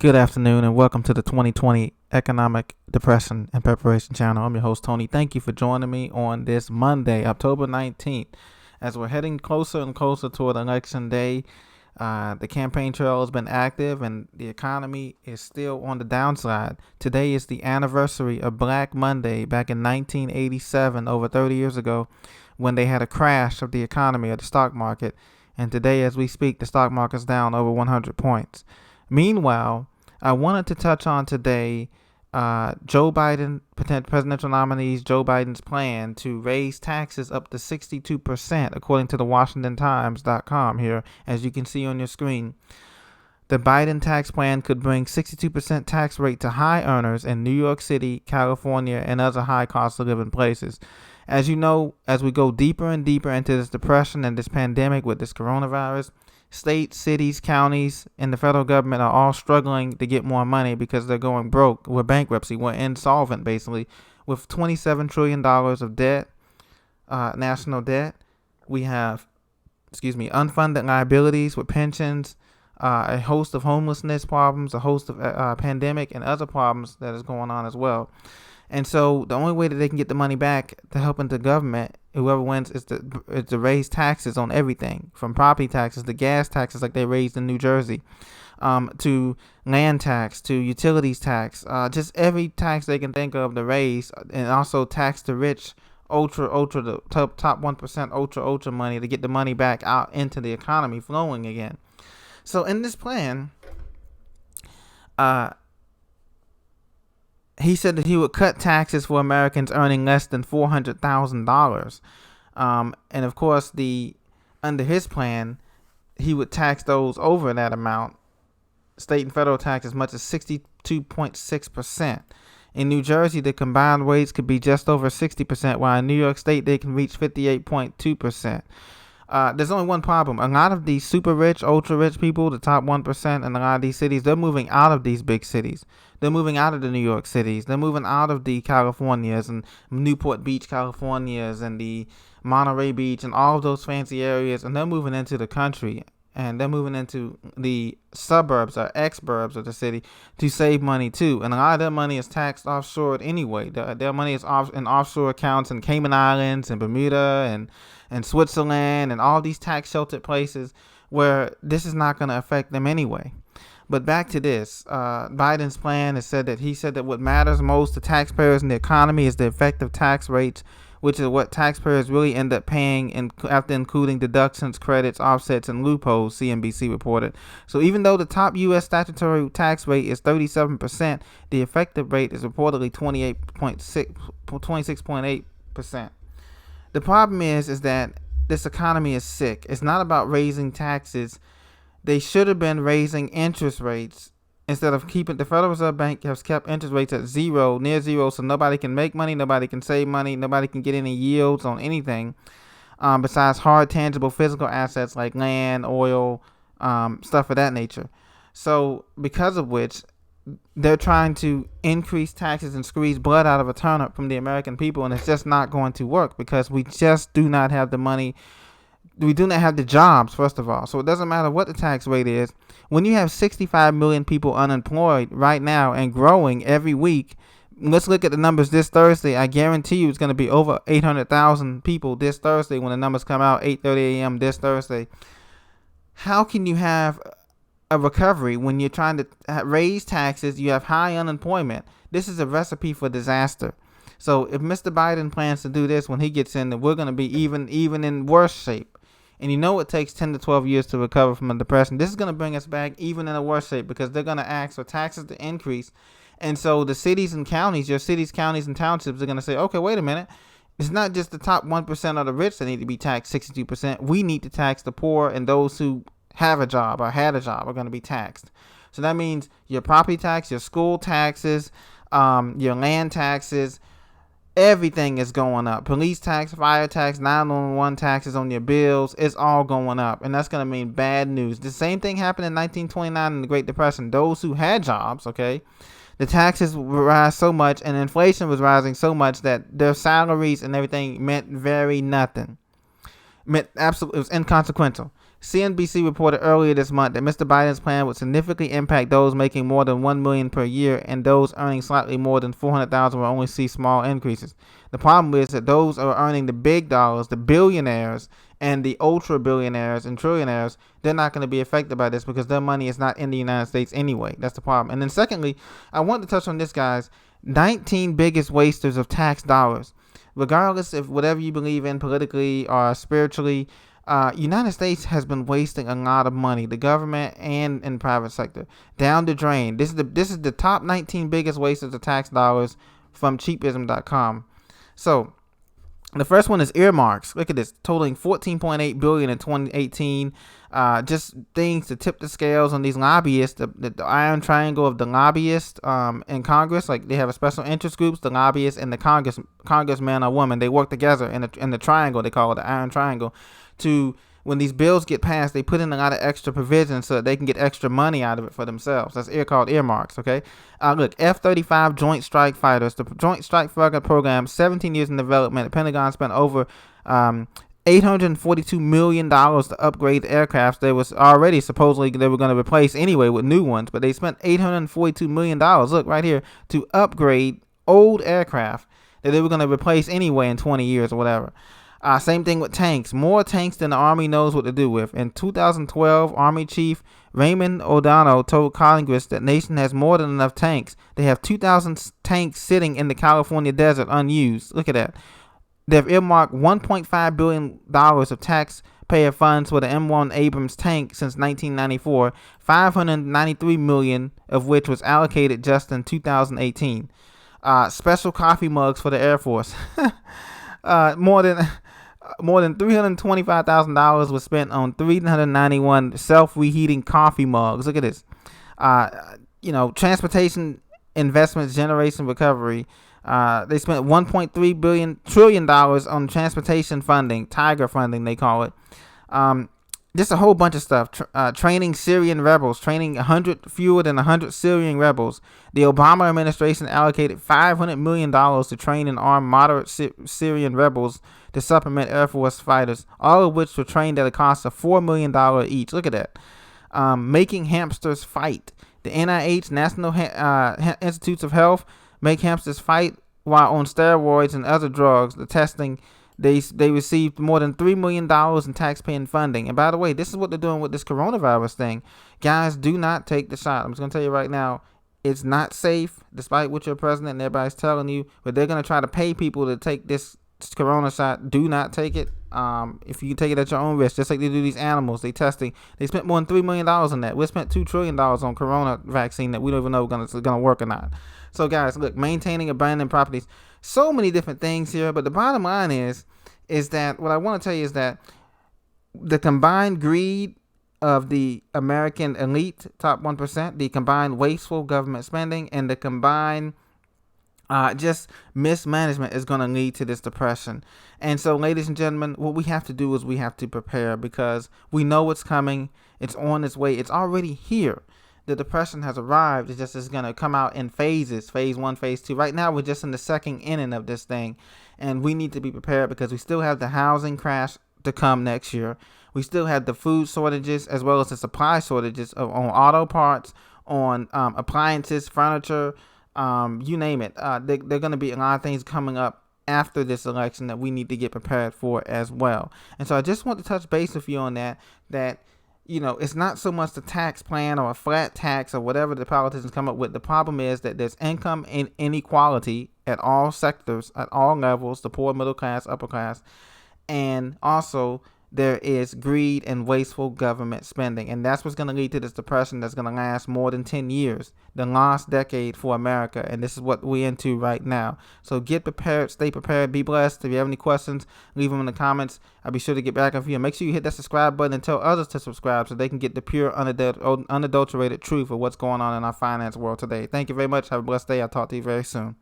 Good afternoon and welcome to the 2020 Economic Depression and Preparation Channel. I'm your host, Tony. Thank you for joining me on this Monday, October 19th. As we're heading closer and closer toward Election Day, the campaign trail has been active and the economy is still on the downside. Today is the anniversary of Black Monday back in 1987, over 30 years ago, when they had a crash of the economy of the stock market. And today, as we speak, the stock market's down over 100 points. Meanwhile, I wanted to touch on today Joe Biden, presidential nominees, Joe Biden's plan to raise taxes up to 62%, according to the WashingtonTimes.com here, as you can see on your screen. The Biden tax plan could bring 62% tax rate to high earners in New York City, California, and other high cost of living places. As you know, as we go deeper and deeper into this depression and this pandemic with this coronavirus, states, cities, counties, and the federal government are all struggling to get more money because they're going broke. We're bankruptcy. We're insolvent, basically. With $27 trillion of debt, national debt, we have, unfunded liabilities with pensions, a host of homelessness problems, a host of pandemic and other problems that is going on as well. And so the only way that they can get the money back to help into government, whoever wins, is to raise taxes on everything, from property taxes to gas taxes like they raised in New Jersey, to land tax, to utilities tax, just every tax they can think of to raise, and also tax the rich, the top 1%, ultra money to get the money back out into the economy flowing again. So in this plan, he said that he would cut taxes for Americans earning less than $400,000. And of course, under his plan, he would tax those over that amount, state and federal tax, as much as 62.6%. In New Jersey, the combined rates could be just over 60%, while in New York State, they can reach 58.2%. There's only one problem. A lot of these super rich, ultra rich people, the top 1%, in a lot of these cities, they're moving out of these big cities. They're moving out of the New York cities. They're moving out of the Californias and Newport Beach, Californias, and the Monterey Beach and all of those fancy areas. And they're moving into the country. And they're moving into the suburbs or exurbs of the city to save money too. And a lot of their money is taxed offshore anyway. Their money is in offshore accounts in Cayman Islands and Bermuda and Switzerland and all these tax sheltered places where this is not going to affect them anyway. But back to this, Biden's plan he said that what matters most to taxpayers in the economy is the effective tax rates, which is what taxpayers really end up paying after including deductions, credits, offsets, and loopholes, CNBC reported. So even though the top U.S. statutory tax rate is 37%, the effective rate is reportedly 26.8%. The problem is that this economy is sick. It's not about raising taxes. They should have been raising interest rates instead of keeping. The Federal Reserve Bank has kept interest rates at near zero, so nobody can make money, nobody can save money, nobody can get any yields on anything besides hard, tangible, physical assets like land, oil, stuff of that nature. So because of which, they're trying to increase taxes and squeeze blood out of a turnip from the American people, and it's just not going to work because we just do not have the money. We do not have the jobs, first of all. So it doesn't matter what the tax rate is. When you have 65 million people unemployed right now and growing every week, let's look at the numbers this Thursday. I guarantee you it's going to be over 800,000 people this Thursday when the numbers come out, 8:30 a.m. this Thursday. How can you have a recovery when you're trying to raise taxes? You have high unemployment. This is a recipe for disaster. So if Mr. Biden plans to do this when he gets in, then we're going to be even in worse shape. And you know it takes 10 to 12 years to recover from a depression. This is going to bring us back even in a worse shape because they're going to ask for taxes to increase. And so the cities and counties, your cities, counties, and townships are going to say, okay, wait a minute. It's not just the top 1% of the rich that need to be taxed 62%. We need to tax the poor, and those who have a job or had a job are going to be taxed. So that means your property tax, your school taxes, your land taxes, everything is going up. Police tax, fire tax, 911 taxes on your bills, it's all going up. And that's going to mean bad news. The same thing happened in 1929 in the Great Depression. Those who had jobs, okay, the taxes would rise so much and inflation was rising so much that their salaries and everything meant very nothing. It was inconsequential. CNBC reported earlier this month that Mr. Biden's plan would significantly impact those making more than $1 million per year, and those earning slightly more than $400,000 will only see small increases. The problem is that those who are earning the big dollars, the billionaires and the ultra billionaires and trillionaires, they're not going to be affected by this because their money is not in the United States anyway. That's the problem. And then secondly, I want to touch on this, guys. 19 biggest wasters of tax dollars. Regardless of whatever you believe in politically or spiritually, United States has been wasting a lot of money, the government and in the private sector, down the drain. This is the top 19 biggest wasters of tax dollars from cheapism.com. So the first one is earmarks. Look at this, totaling $14.8 billion in 2018. Just things to tip the scales on these lobbyists, the iron triangle of the lobbyists in Congress. Like, they have a special interest groups, the lobbyists and the congressman or woman. They work together in the triangle. They call it the iron triangle. To when these bills get passed, they put in a lot of extra provisions so that they can get extra money out of it for themselves. That's called earmarks. Okay. Look, F-35 Joint Strike Fighters. The Joint Strike Fighter program, 17 years in development. The Pentagon spent over $842 million to upgrade the aircraft they was already supposedly they were going to replace anyway with new ones, but they spent $842 million, look right here, to upgrade old aircraft that they were going to replace anyway in 20 years or whatever. Same thing with tanks. More tanks than the Army knows what to do with. In 2012, Army Chief Raymond O'Donnell told Congress that nation has more than enough tanks. They have 2,000 tanks sitting in the California desert unused. Look at that. They've earmarked $1.5 billion of taxpayer funds for the M1 Abrams tank since 1994, $593 million of which was allocated just in 2018. Special coffee mugs for the Air Force. More than $325,000 was spent on 391 self-reheating coffee mugs. Look at this. Transportation investments, generation recovery. They spent $1.3 trillion on transportation funding, Tiger funding they call it. Just a whole bunch of stuff. Training Syrian rebels, training fewer than 100 Syrian rebels. The Obama administration allocated $500 million to train and arm moderate Syrian rebels to supplement Air Force fighters, all of which were trained at a cost of $4 million each. Look at that. Making hamsters fight. The NIH, National Institutes of Health, make hamsters fight while on steroids and other drugs. The testing, they received more than $3 million in taxpaying funding. And by the way, this is what they're doing with this coronavirus thing. Guys, do not take the shot. I'm just going to tell you right now, it's not safe, despite what your president and everybody's telling you. But they're going to try to pay people to take this corona shot. Do not take it. If you take it at your own risk, just like they do these animals, they testing. They spent more than $3 million on that. We spent $2 trillion on corona vaccine that we don't even know if it's gonna work or not. So guys, look, maintaining abandoned properties, so many different things here. But the bottom line is that what I want to tell you is that the combined greed of the American elite, top 1%, the combined wasteful government spending, and the combined just mismanagement is going to lead to this depression. And so, ladies and gentlemen, what we have to do is we have to prepare, because we know what's coming. It's on its way. It's already here. The depression has arrived. It's just is going to come out in phases, phase 1, phase 2. Right now, we're just in the second inning of this thing, and we need to be prepared because we still have the housing crash to come next year. We still have the food shortages as well as the supply shortages on auto parts, on appliances, furniture, you name it. They're going to be a lot of things coming up after this election that we need to get prepared for as well. And so I just want to touch base with you on that it's not so much the tax plan or a flat tax or whatever the politicians come up with. The problem is that there's income inequality at all sectors, at all levels, the poor, middle class, upper class, and also there is greed and wasteful government spending. And that's what's going to lead to this depression that's going to last more than 10 years, the last decade for America. And this is what we're into right now. So get prepared, stay prepared, be blessed. If you have any questions, leave them in the comments. I'll be sure to get back with you. And make sure you hit that subscribe button and tell others to subscribe so they can get the pure, unadulterated truth of what's going on in our finance world today. Thank you very much. Have a blessed day. I'll talk to you very soon.